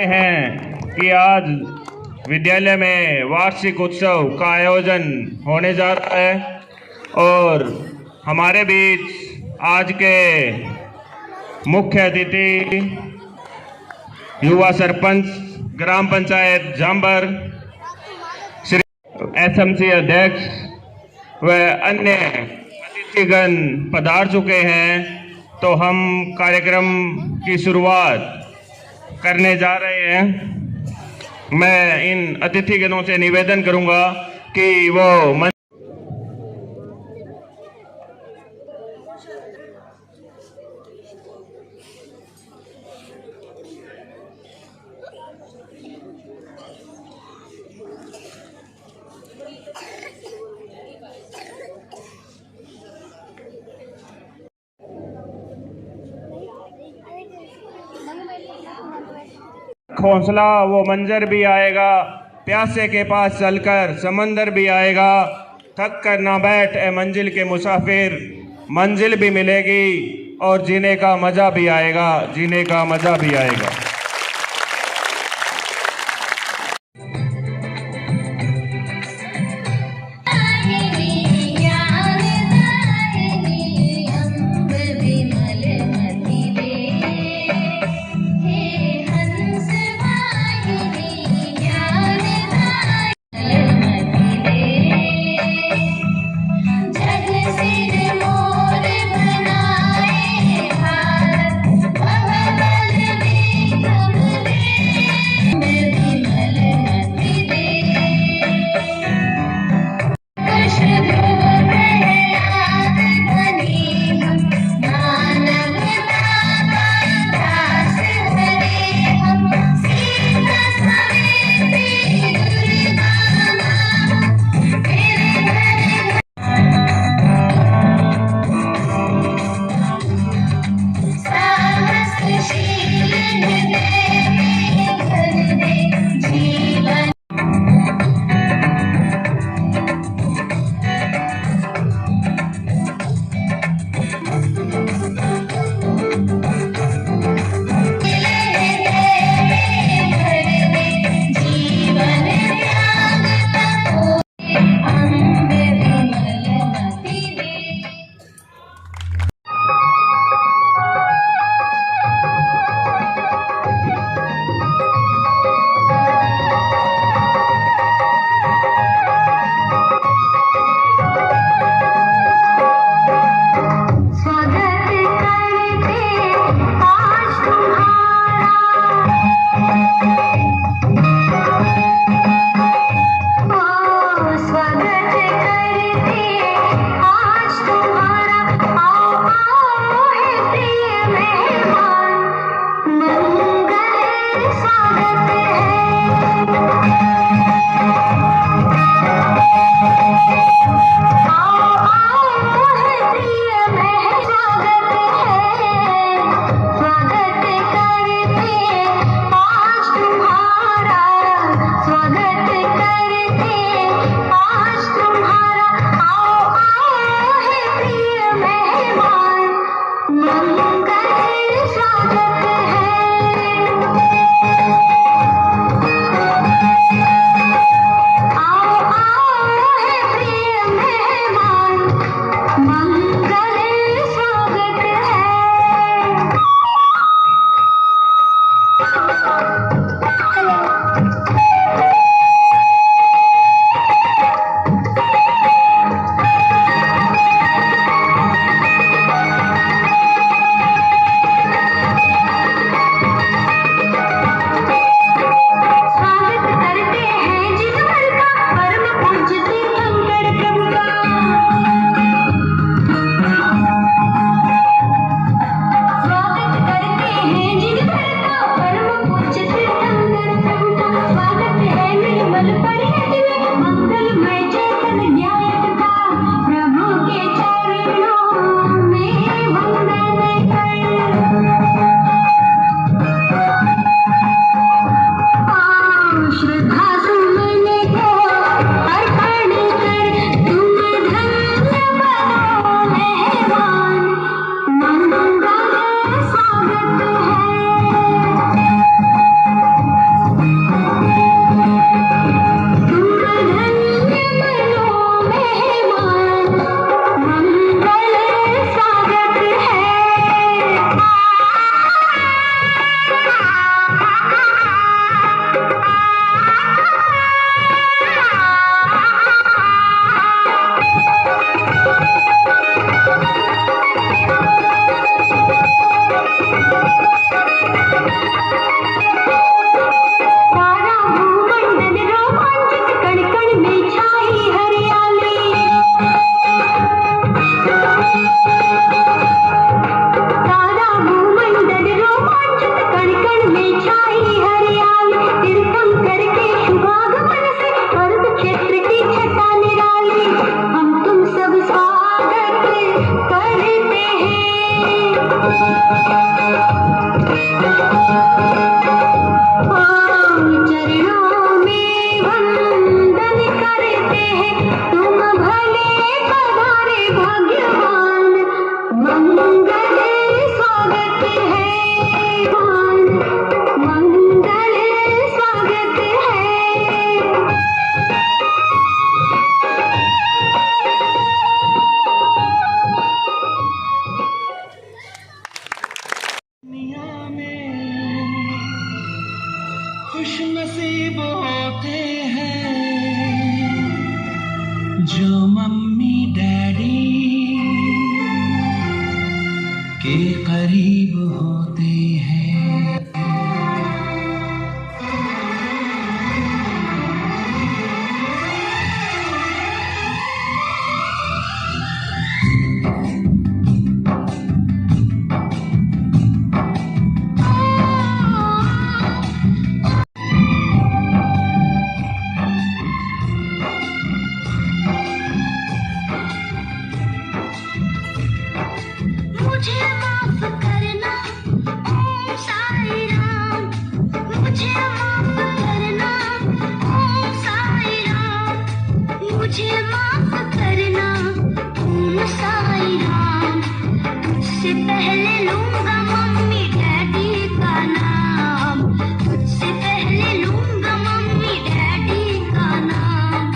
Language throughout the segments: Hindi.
हैं कि आज विद्यालय में वार्षिक उत्सव का आयोजन होने जा रहा है और हमारे बीच आज के मुख्य अतिथि युवा सरपंच ग्राम पंचायत जांबर, श्री एसएमसी अध्यक्ष व अन्य अतिथिगण पधार चुके हैं। तो हम कार्यक्रम की शुरुआत करने जा रहे हैं। मैं इन अतिथिगणों से निवेदन करूंगा कि वो हौसला वो मंजर भी आएगा, प्यासे के पास चलकर समंदर भी आएगा, थक कर ना बैठ ए मंजिल के मुसाफिर, मंजिल भी मिलेगी और जीने का मजा भी आएगा, जीने का मजा भी आएगा। चरणों में वंदन करते हैं, तुम भले पधारे भाग्यवान। मंगल स्वागत है मान, मंगल स्वागत है। दुनिया में खुश नसीब होते हैं जो मम्मी डैडी के करीब होते हैं। मुझे माफ करना ओम साई राम, मुझे माफ करना ओम साई राम, मुझे माफ करना ओम साई राम। मुझसे पहले लूंगा मम्मी डैडी का नाम, मुझसे पहले लूंगा मम्मी डैडी का नाम।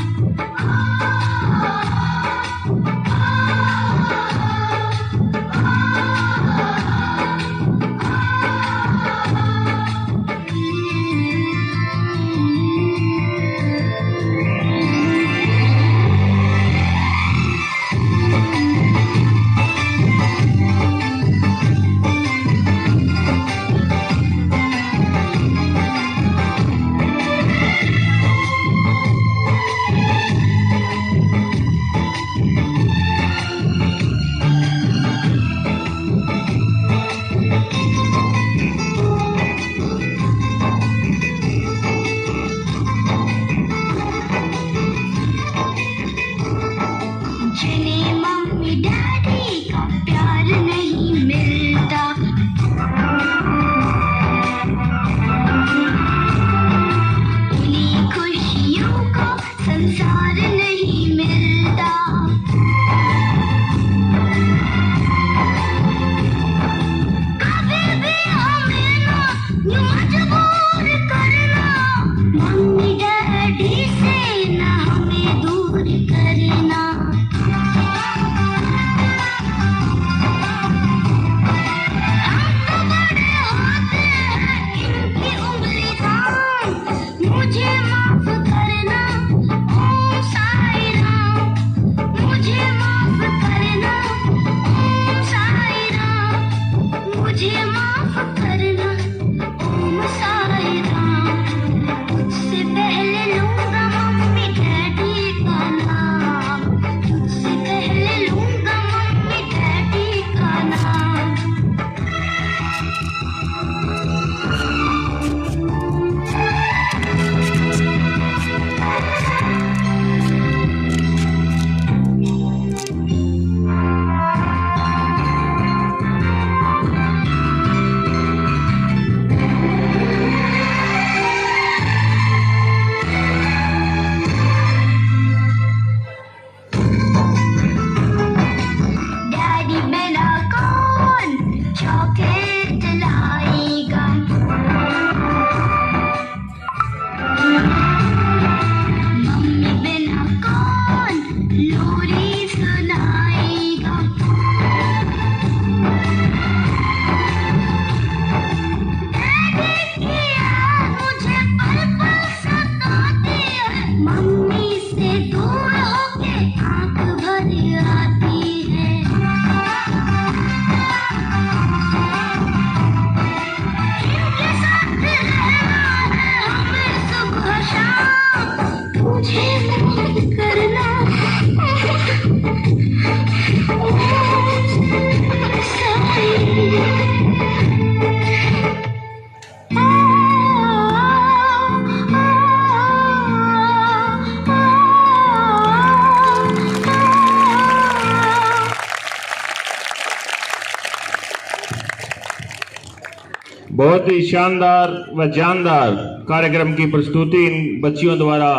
बहुत ही शानदार व जानदार कार्यक्रम की प्रस्तुति इन बच्चियों द्वारा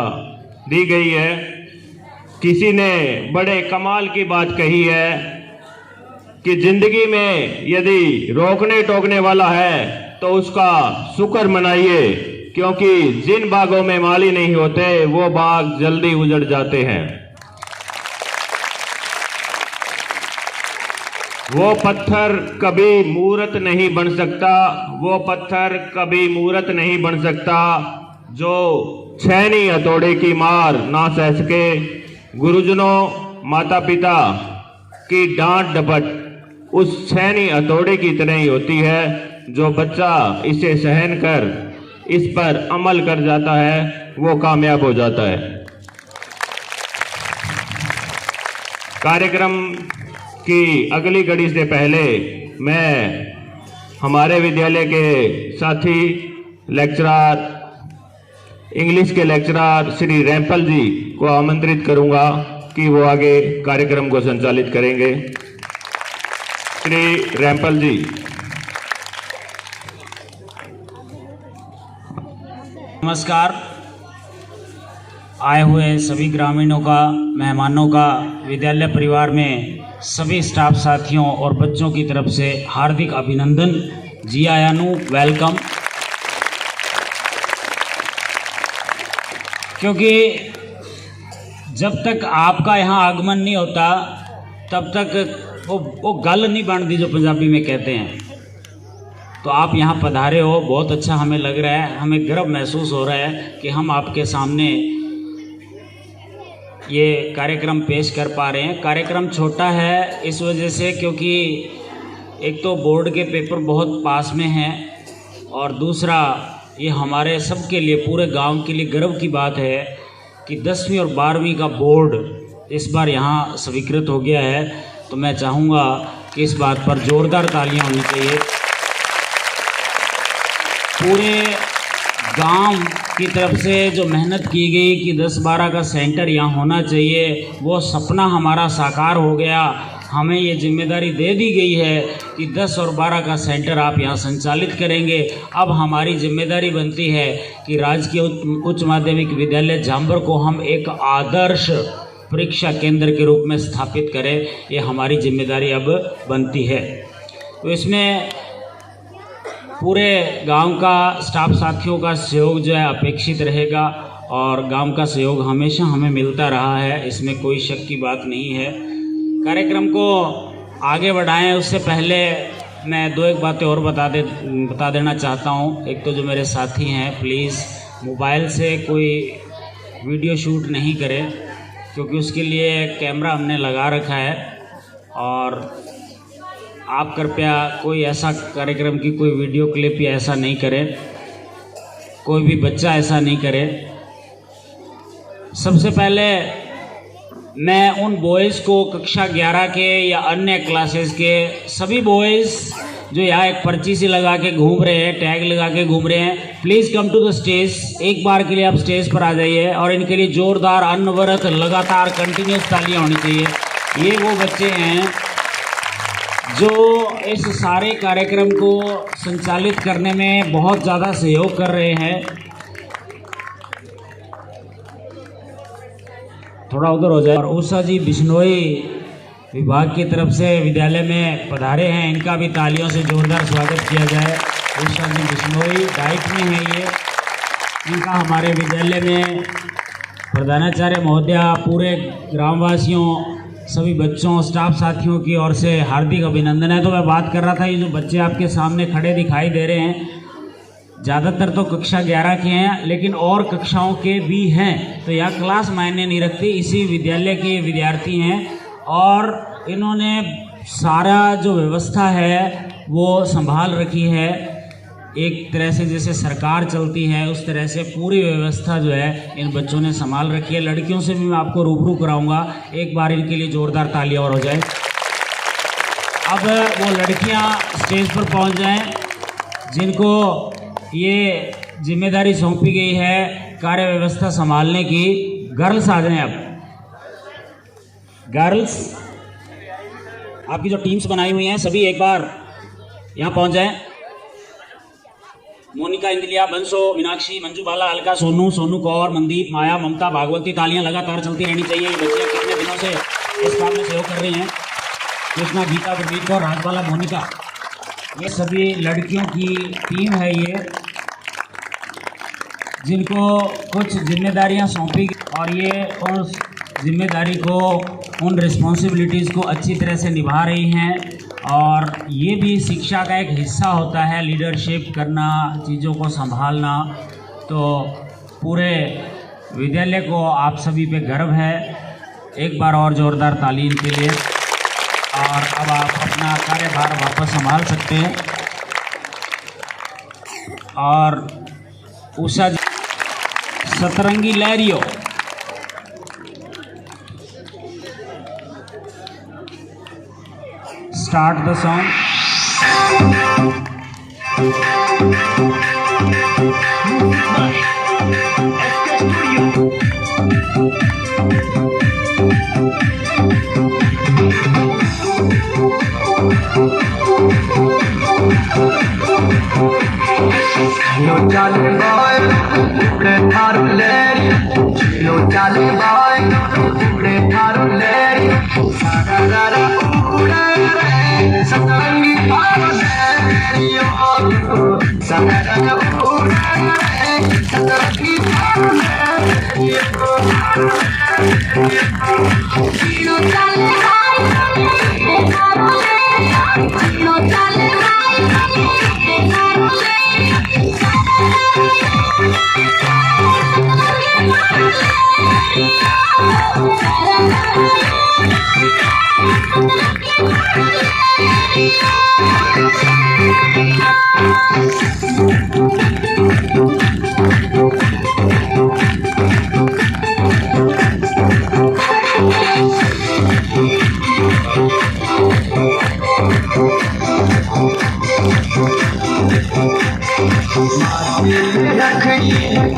दी गई है। किसी ने बड़े कमाल की बात कही है कि जिंदगी में यदि रोकने टोकने वाला है तो उसका शुक्र मनाइए, क्योंकि जिन बागों में माली नहीं होते वो बाग जल्दी उजड़ जाते हैं। वो पत्थर कभी मूर्त नहीं बन सकता, वो पत्थर कभी मूर्त नहीं बन सकता जो छैनी हथौड़े की मार ना सह सके। गुरुजनों, माता पिता की डांट डपट उस छैनी हथौड़े की तरह ही होती है। जो बच्चा इसे सहन कर इस पर अमल कर जाता है वो कामयाब हो जाता है। कार्यक्रम की अगली कड़ी से पहले मैं हमारे विद्यालय के साथी लेक्चरर, इंग्लिश के लेक्चरर श्री रैंपल जी को आमंत्रित करूंगा कि वो आगे कार्यक्रम को संचालित करेंगे। श्री रैंपल जी। नमस्कार। आए हुए सभी ग्रामीणों का, मेहमानों का विद्यालय परिवार में सभी स्टाफ साथियों और बच्चों की तरफ से हार्दिक अभिनंदन। जी आयानु, वेलकम। क्योंकि जब तक आपका यहाँ आगमन नहीं होता तब तक वो गल नहीं बनती जो पंजाबी में कहते हैं। तो आप यहाँ पधारे हो, बहुत अच्छा हमें लग रहा है, हमें गर्व महसूस हो रहा है कि हम आपके सामने ये कार्यक्रम पेश कर पा रहे हैं। कार्यक्रम छोटा है इस वजह से क्योंकि एक तो बोर्ड के पेपर बहुत पास में हैं और दूसरा ये हमारे सब के लिए, पूरे गांव के लिए गर्व की बात है कि 10वीं और 12वीं का बोर्ड इस बार यहाँ स्वीकृत हो गया है। तो मैं चाहूँगा कि इस बात पर ज़ोरदार तालियां होनी चाहिए। पूरे गांव की तरफ से जो मेहनत की गई कि 10-12 का सेंटर यहाँ होना चाहिए, वो सपना हमारा साकार हो गया। हमें ये जिम्मेदारी दे दी गई है कि 10 और 12 का सेंटर आप यहाँ संचालित करेंगे। अब हमारी जिम्मेदारी बनती है कि राजकीय उच्च माध्यमिक विद्यालय झांबर को हम एक आदर्श परीक्षा केंद्र के रूप में स्थापित करें। ये हमारी जिम्मेदारी अब बनती है। तो इसमें पूरे गांव का स्टाफ साथियों का सहयोग जो है अपेक्षित रहेगा और गांव का सहयोग हमेशा हमें मिलता रहा है, इसमें कोई शक की बात नहीं है। कार्यक्रम को आगे बढ़ाएं उससे पहले मैं 2-1 बातें और बता देना चाहता हूं। एक तो जो मेरे साथी हैं, प्लीज़ मोबाइल से कोई वीडियो शूट नहीं करें, क्योंकि उसके लिए कैमरा हमने लगा रखा है। और आप कृपया कोई ऐसा कार्यक्रम की कोई वीडियो क्लिप या ऐसा नहीं करें, कोई भी बच्चा ऐसा नहीं करे। सबसे पहले मैं उन बॉयज़ को कक्षा 11 के या अन्य क्लासेस के सभी बॉयज़ जो यहाँ एक पर्ची से लगा के घूम रहे हैं, टैग लगा के घूम रहे हैं, please come to the stage. एक बार के लिए आप स्टेज पर आ जाइए और इनके लिए ज़ोरदार, अनवरत, लगातार कंटिन्यूस तालियां होनी चाहिए। ये वो बच्चे हैं जो इस सारे कार्यक्रम को संचालित करने में बहुत ज़्यादा सहयोग कर रहे हैं। थोड़ा उधर हो जाए। और उषा जी बिश्नोई विभाग की तरफ से विद्यालय में पधारे हैं, इनका भी तालियों से जोरदार स्वागत किया जाए। उषा जी बिश्नोई डाइट में है ये, इनका हमारे विद्यालय में प्रधानाचार्य महोदया, पूरे ग्रामवासियों, सभी बच्चों, स्टाफ साथियों की ओर से हार्दिक अभिनंदन है। तो मैं बात कर रहा था, ये जो बच्चे आपके सामने खड़े दिखाई दे रहे हैं, ज़्यादातर तो कक्षा 11 के हैं, लेकिन और कक्षाओं के भी हैं। तो यह क्लास मायने नहीं रखती, इसी विद्यालय के विद्यार्थी हैं और इन्होंने सारा जो व्यवस्था है वो संभाल रखी है। एक तरह से जैसे सरकार चलती है उस तरह से पूरी व्यवस्था जो है इन बच्चों ने संभाल रखी है। लड़कियों से भी मैं आपको रूबरू कराऊंगा, एक बार इनके लिए जोरदार तालियां और हो जाए। अब वो लड़कियां स्टेज पर पहुंच जाएं जिनको ये जिम्मेदारी सौंपी गई है कार्य व्यवस्था संभालने की। गर्ल्स आ जाएं। अब गर्ल्स, आपकी जो टीम्स बनाई हुई हैं सभी एक बार यहाँ पहुंच जाएं। मोनिका, इंद्रिया, बंसो, मीनाक्षी, मंजू बाला, अलका, सोनू, सोनू कौर, मनदीप, माया, ममता, भागवती। तालियां लगातार चलती रहनी चाहिए। ये बच्चियां कितने दिनों से इस काम में सहयोग कर रही हैं। कृष्णा, गीता, गुरमीत कौर, राजबाला, मोनिका, ये सभी लड़कियों की टीम है ये, जिनको कुछ जिम्मेदारियां सौंपी और ये उस जिम्मेदारी को, उन रिस्पॉन्सिबिलिटीज़ को अच्छी तरह से निभा रही हैं। और ये भी शिक्षा का एक हिस्सा होता है, लीडरशिप करना, चीज़ों को संभालना। तो पूरे विद्यालय को आप सभी पे गर्व है। एक बार और ज़ोरदार ताली इनके लिए। और अब आप अपना कार्यभार वापस संभाल सकते हैं। और उषा जी, सतरंगी लहरियो, start the song. Lo chale boy, preparo leri. Lo chale boy, preparo leri. Sarara ura re, satrangi paro leri. Sarara ura re, satrangi paro leri. Lo chale boy, preparo leri. Lo chale boy, preparo leri.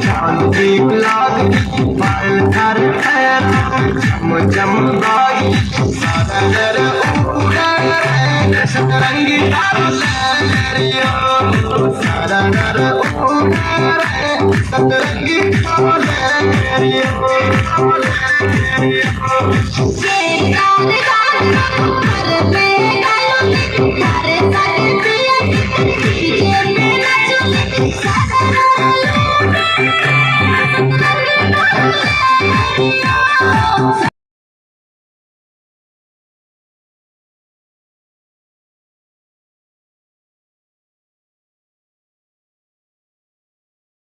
चांदी लाग बाल धर पैर चमचमदाई सादर उड़ा सतरंगी लहरियो सादर उड़ा सतरंगी लहरियो ये